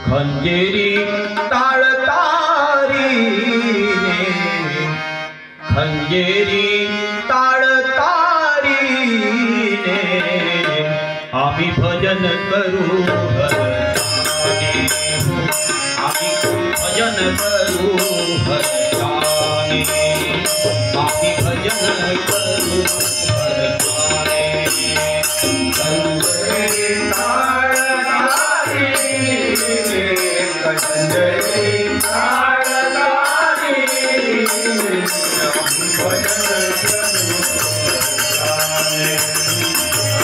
खंजेरी ताळतारीने खंजेरी ताळतारीने आम्ही भजन करू हर्षाने आम्ही भजन करू हर्षाने आम्ही भजन करू हर्षाने खंजेरी ताळतारीने खंजेरी ताळतारीने भजन करू हर्षाने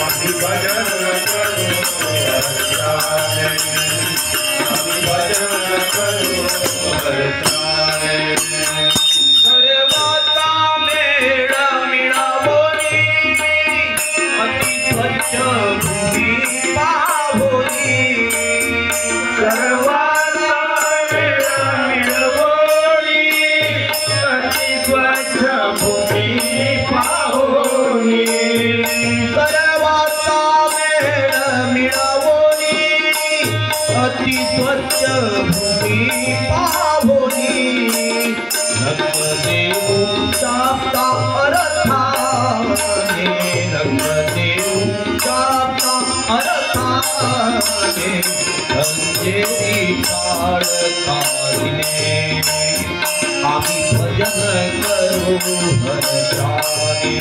आम्ही भजन करू हर्षाने आम्ही भजन करू हर्षाने सर्वांचा मेळ मिळावोनी अति स्वच्छ भूमी पाहोनी सर्वांचा मेळ मिळावोनी अति स्वच्छ भूमी पाहोनी सर्वांचा मेळ मिळावोनी अति स्वच्छ भूमी पाहोनी नगदेव चापता अरथाने नगदेव चापता अरथाने खंजेरी ताळतारीने आम्ही भजन करू हर्षाने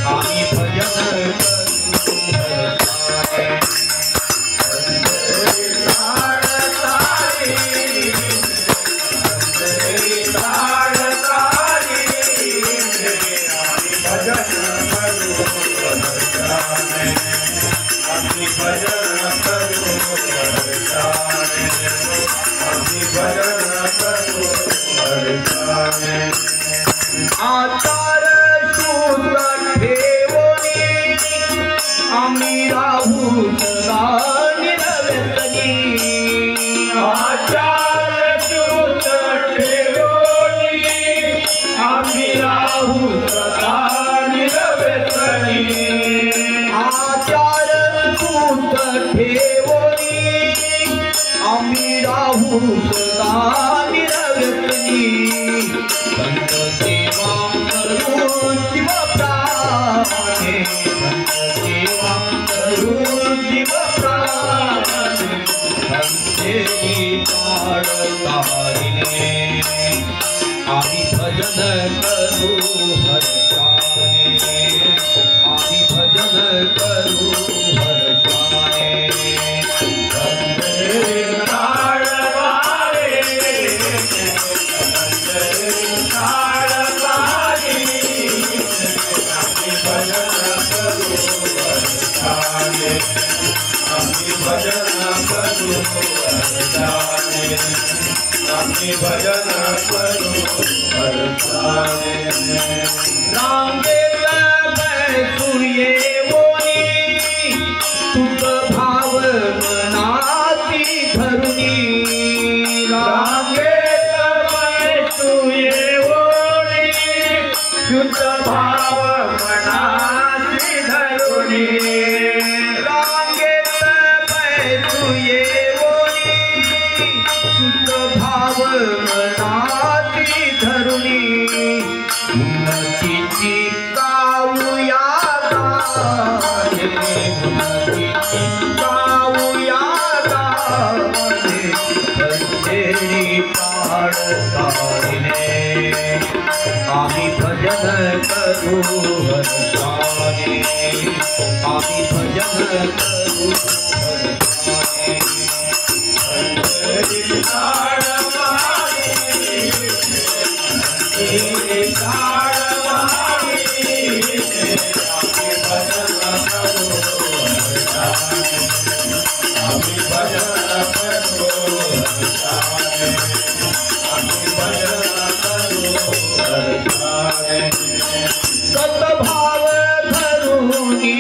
आम्ही भजन करू हर्षाने आचार शुद्ध ठेवोनी आम्ही राहू सदा निरव्यसनी आचार शुद्ध ठेवोनी आम्ही राहू सदा निरव्यसनी आचार शुद्ध ठेवोनी आम्ही राहू सदा निरव्यसनी संत सेवा करू जीव प्राणे संत सेवा करू जीव प्राणे खंजेरी ताळतारीने आम्ही भजन करू हर्षाने आम्ही भजन करू हर्षाने खंजेरी भजन करू हर्षाने रांगेत बैसून येवोनी तुझ भाव मनाती धरुनी रांगेत बैसून येवोनी तुझ भाव मनाती धरुनी रांगेत बैसून येवोनी तुझ भाव मनाती धरुनी उन्नतीची गाऊया गाणे उन्नतीची गाऊया गाणे खंजेरी ताळतारीने आम्ही भजन करू हर्षाने आम्ही भजन करू हर्षाने खंजेरी सद्भाव धरुनी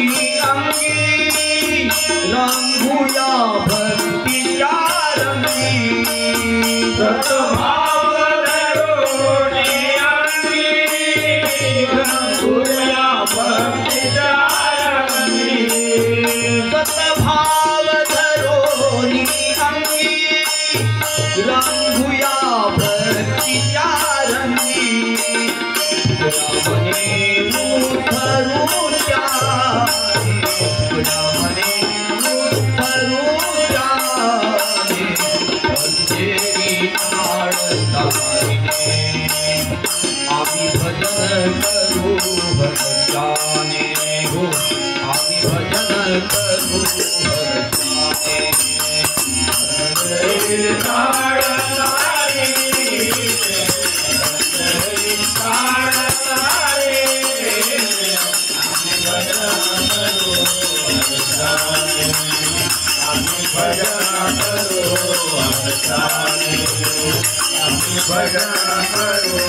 अंगी रंगूया भक्तीच्या रंगी सद्भाव धरुनी अंगी रंगूया भक्तीच्या रंगी सद्भाव धरुनी अंगी रंगुया भक्तीच्या रंगी रामने मुठरूच्या रामने मुठरूच्या पंचेरी नाडताईने आम्ही भजन करू भजनाने हो आम्ही भजन करू भजनाने भजन करो